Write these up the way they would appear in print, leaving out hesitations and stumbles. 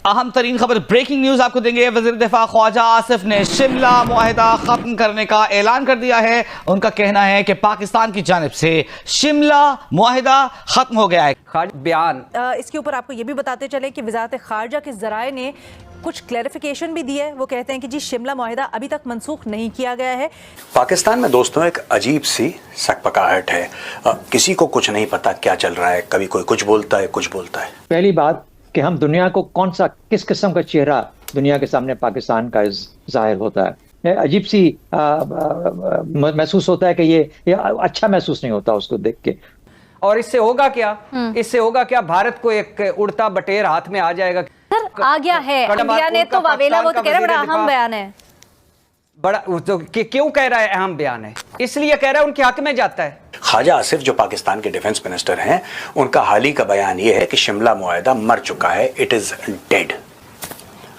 अहम तरीन खबर ब्रेकिंग न्यूज आपको देंगे। वज़ीर दिफा ख्वाजा आसिफ ने शिमला मुआहिदा खत्म करने का ऐलान कर दिया है। उनका कहना है कि पाकिस्तान की जानिब से शिमला मुआहिदा खत्म हो गया है। बयान इसके ऊपर आपको ये भी बताते चले कि वज़ारत ख़ारजा के ज़राए ने कुछ क्लैरिफिकेशन भी दी है। वो कहते हैं कि जी शिमला मुआहिदा अभी तक मनसूख नहीं किया गया है। पाकिस्तान में दोस्तों एक अजीब सी सकपकाहट है। किसी को कुछ नहीं पता क्या चल रहा है, कभी कोई कुछ बोलता है, कुछ बोलता है। पहली बात कि हम दुनिया को किस किस्म का चेहरा दुनिया के सामने पाकिस्तान का जाहिर होता है। अजीब सी महसूस होता है कि ये अच्छा महसूस नहीं होता उसको देख के। और इससे होगा क्या? इससे होगा क्या? भारत को एक उड़ता बटेर हाथ में आ जाएगा। सर आ गया है इंडिया ने तो वावेला, वो तो कह रहे हैं बड़ा अहम बयान है। बड़ा तो क्यों कह रहा है अहम बयान है? इसलिए कह रहा है उनके हक में जाता है। ख्वाजा आसिफ जो पाकिस्तान के डिफेंस मिनिस्टर हैं, उनका हाल ही का बयान यह है कि शिमला मुआहिदा मर चुका है। It is dead.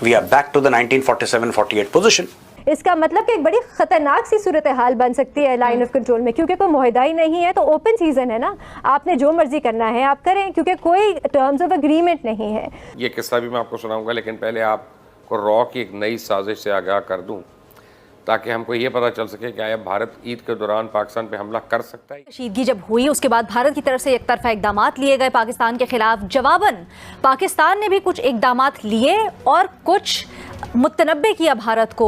We are back to the 1947-48 position. इसका मतलब कि एक बड़ी खतरनाक सी सूरत हाल बन सकती है लाइन ऑफ कंट्रोल में, क्योंकि कोई मुआहिदा ही नहीं है तो ओपन सीजन है ना, आपने जो मर्जी करना है आप करें, क्योंकि कोई टर्म्स ऑफ एग्रीमेंट नहीं है। ये किस्सा भी मैं आपको सुनाऊंगा, लेकिन पहले आपको रॉ की एक नई साजिश से आगाह कर दूं ताकि हमको ये पता चल सके कि आया भारत ईद के दौरान पाकिस्तान पे हमला कर सकता है। कशीदगी जब हुई उसके बाद भारत की तरफ से एक तरफा इकदामात लिए गए पाकिस्तान के खिलाफ। जवाबन पाकिस्तान ने भी कुछ इकदामात लिए और कुछ मुतनब्बे किया भारत को।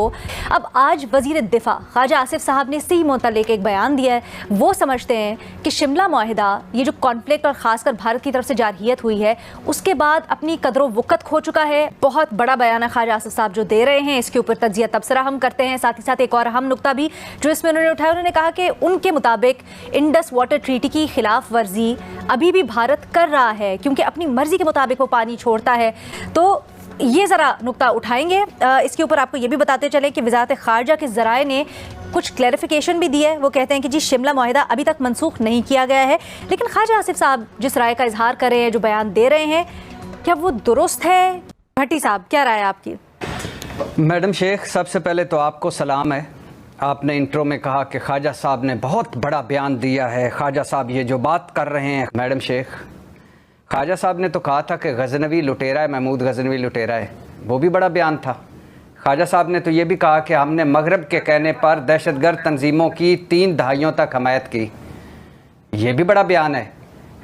अब आज वज़ीर दिफा ख्वाजा आसिफ साहब ने इसी मुतल्लिक़ एक बयान दिया है। वो समझते हैं कि शिमला मुआहिदा, ये जो कॉन्फ्लिक्ट और ख़ासकर भारत की तरफ से जारहियत हुई है, उसके बाद अपनी कदर वक़्त खो चुका है। बहुत बड़ा बयान है ख्वाजा आसिफ साहब जो दे रहे हैं, इसके ऊपर तज्ज़िया तबसरा हम करते हैं। साथ ही साथ एक और अहम नुक्ता भी जो इसमें उन्होंने उठाया, उन्होंने कहा कि उनके मुताबिक इंडस वाटर ट्रीटी की खिलाफ वर्जी अभी भी भारत कर रहा है, क्योंकि अपनी मर्जी के मुताबिक वो पानी छोड़ता है। तो ये ज़रा नुक्ता उठाएंगे। इसके ऊपर आपको ये भी बताते चले कि वज़ारत ख़ारजा के ज़राए ने कुछ क्लैरिफिकेशन भी दी है। वो कहते हैं कि जी शिमला मुआहिदा अभी तक मनसूख नहीं किया गया है। लेकिन ख्वाजा आसिफ साहब जिस राय का इजहार कर रहे हैं, जो बयान दे रहे हैं, क्या वो दुरुस्त है? भट्टी साहब क्या राय है आपकी? मैडम शेख, सबसे पहले तो आपको सलाम है। आपने इंट्रो में कहा कि ख्वाजा साहब ने बहुत बड़ा बयान दिया है। ख्वाजा साहब ये जो बात कर रहे हैं, मैडम शेख, ख्वाजा साहब ने तो कहा था कि गजनवी लुटेरा है, महमूद गजनवी लुटेरा है। वो भी बड़ा बयान था। ख्वाजा साहब ने तो ये भी कहा कि हमने मगरब के कहने पर दहशतगर्द तंजीमों की 3 दहाइयों तक हमायत की। ये भी बड़ा बयान है।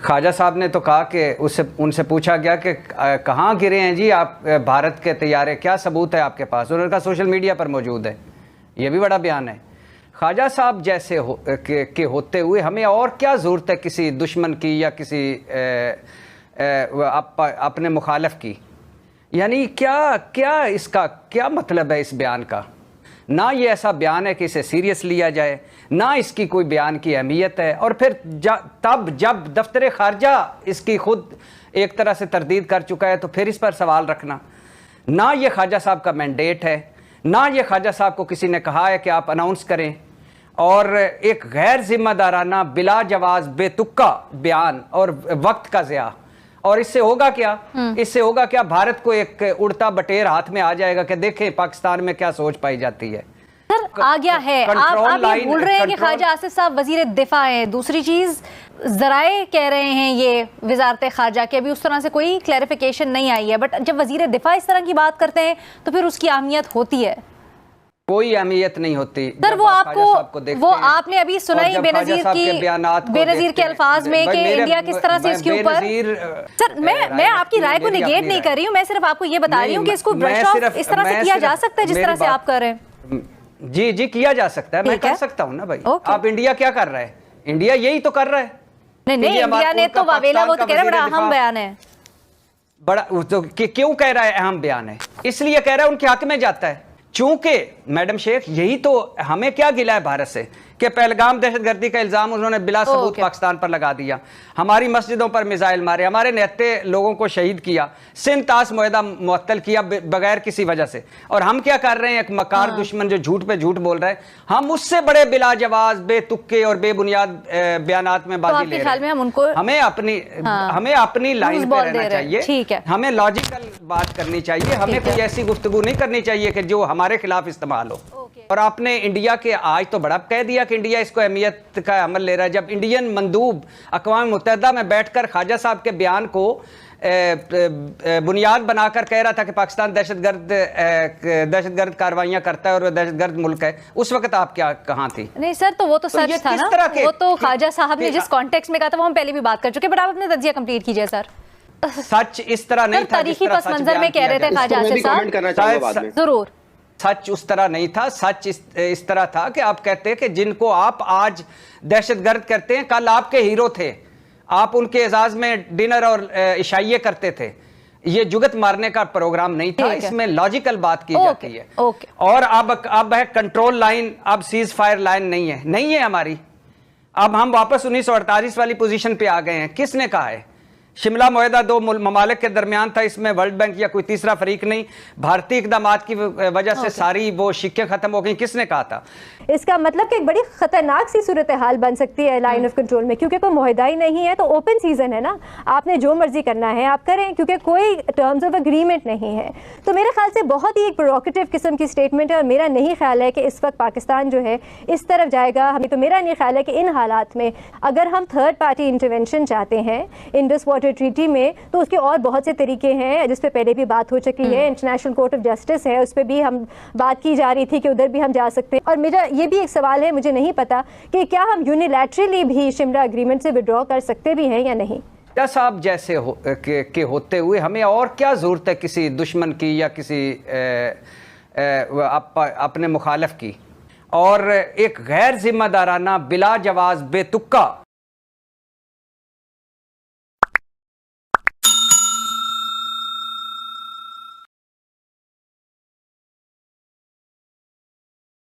ख्वाजा साहब ने तो कहा कि उनसे पूछा गया कि कहाँ गिरे हैं जी आप भारत के तैयारे, क्या सबूत है आपके पास? उन्होंने कहा सोशल मीडिया पर मौजूद है। ये भी बड़ा बयान है। ख्वाजा साहब जैसे के होते हुए हमें और क्या ज़रूरत है किसी दुश्मन की या किसी अपने मुखालिफ की? यानी क्या इसका क्या मतलब है इस बयान का? ना ये ऐसा बयान है कि इसे सीरियस लिया जाए, ना इसकी कोई बयान की अहमियत है। और फिर तब जब दफ्तर खारजा इसकी खुद एक तरह से तरदीद कर चुका है, तो फिर इस पर सवाल रखना। ना ये ख्वाजा साहब का मैंडेट है, ना ये ख्वाजा साहब को किसी ने कहा है कि आप अनाउंस करें। और एक गैर जिम्मेदाराना, बिला जवाज, बेतुक्का बयान और वक्त का ज़िया। और इससे होगा क्या? इससे होगा क्या? भारत को एक उड़ता बटेर हाथ में आ जाएगा कि देखें पाकिस्तान में क्या सोच पाई जाती है। सर आ गया है। आप ये भूल रहे हैं कि ख्वाजा आसिफ साहब वजीर दिफा हैं। दूसरी चीज, ज़राए कह रहे हैं ये वजारत ख़ारजा के, अभी उस तरह से कोई क्लैरिफिकेशन नहीं आई है। बट जब वजीर दिफा इस तरह की बात करते हैं तो फिर उसकी अहमियत होती है। कोई अहमियत नहीं होती। सर वो आपने अभी सुना ही बेनजीर के अल्फाज में कि इंडिया किस तरह से इसके ऊपर। सर मैं आपकी राय को निगेट नहीं कर रही हूँ, मैं सिर्फ आपको ये बता रही हूँ कि इसको ब्रश ऑफ इस तरह से किया जा सकता है जिस तरह से आप कर रहे हैं। जी किया जा सकता है, मैं कर सकता हूँ ना भाई। आप इंडिया क्या कर रहा है? इंडिया यही तो कर रहा है। नहीं, इंडिया ने तो वावेला, वो तो कह रहे हैं बड़ा अहम बयान है। बड़ा तो क्यों कह रहा है अहम बयान है? इसलिए कह रहा है उनके हक में जाता है। चूंकि मैडम शेख, यही तो हमें क्या गिला है भारत से कि पहलगाम दहशतगर्दी का इल्जाम उन्होंने बिला सबूत पाकिस्तान पर लगा दिया, हमारी मस्जिदों पर मिसाइल मारे, हमारे निहत्ते लोगों को शहीद किया, सिंध ताश मुआहदा मुअत्तल किया बगैर किसी वजह से। और हम क्या कर रहे हैं? एक मकार दुश्मन जो झूठ पे झूठ बोल रहा है, हम उससे बड़े बिला जवाज, बेतुक्के और बेबुनियाद बयानात में बाजी ले रहे हैं। हमें अपनी लाइन पे रहना चाहिए, हमें लॉजिकल बात करनी चाहिए, हमें कोई ऐसी गुफ्तगू नहीं करनी चाहिए कि जो हमारे खिलाफ इस्तेमाल हो। और आपने इंडिया के आज तो बड़ा कह दिया कि इंडिया इसको अहमियत का अमल ले रहा है। जब इंडियन मंदूब अक़वाम मुत्तहिदा में बैठकर ख्वाजा साहब के बयान को बुनियाद बनाकर कह रहा था कि पाकिस्तान दहशतगर्द कार्रवाइयां करता है और दहशतगर्द मुल्क है, उस वक्त आप क्या कहाँ थी? नहीं सर, तो वो तो सच था ना, वो तो ख्वाजा साहब ने जिस कॉन्टेक्स्ट में कहा था वो हम पहले भी बात कर चुके, बट आप अपने तजिया कंप्लीट कीजिए सर। सच इस तरह नहीं था, तारीखी पस मंजर में कह रहे थे ख्वाजा आसिफ साहब, जरूर सच उस तरह नहीं था। सच इस तरह था कि आप कहते हैं कि जिनको आप आज दहशतगर्द करते हैं, कल आपके हीरो थे, आप उनके एजाज में डिनर और इशाइये करते थे। ये जुगत मारने का प्रोग्राम नहीं था, इसमें लॉजिकल बात की जाती है। और अब है कंट्रोल लाइन, अब सीज फायर लाइन नहीं है हमारी। अब हम वापस 1948 वाली पोजीशन पे आ गए हैं। किसने कहा है? शिमला मुआहदा दो ममालिक के दरमियान था, इसमें वर्ल्ड बैंक या कोई तीसरा फरीक नहीं। भारतीय इकदामात की वजह से सारी वो शिक्के खत्म हो गई। किसने कहा था? इसका मतलब कि एक बड़ी खतरनाक सी सूरत हाल बन सकती है लाइन ऑफ कंट्रोल में, क्योंकि कोई मुआहदा ही नहीं है, तो ओपन सीजन है ना, आपने जो मर्जी करना है आप करें, क्योंकि कोई टर्म्स ऑफ एग्रीमेंट नहीं है। तो मेरे ख्याल से बहुत ही एक प्रोवोकेटिव किस्म की स्टेटमेंट है, और मेरा नहीं ख्याल है कि इस वक्त पाकिस्तान जो है इस तरफ जाएगा। हमें तो मेरा नहीं ख्याल है कि इन हालात में अगर हम थर्ड पार्टी इंटरवेंशन चाहते हैं इंडस वाटर ट्रीटी में, तो उसके और बहुत से तरीके हैं जिस पे पहले भी बात हो चुकी है। इंटरनेशनल कोर्ट ऑफ जस्टिस है, उस पर भी हम बात की जा रही थी कि उधर भी हम जा सकते हैं। और मेरा ये भी एक सवाल है, मुझे नहीं पता कि क्या हम यूनिलैटरली भी शिमला एग्रीमेंट से विड्रॉ कर सकते भी हैं या नहीं। साहब जैसे के होते हुए हमें और क्या जरूरत है किसी दुश्मन की या किसी अपने मुखालिफ की? और एक गैर जिम्मेदाराना बिला जवाज बेतुक्का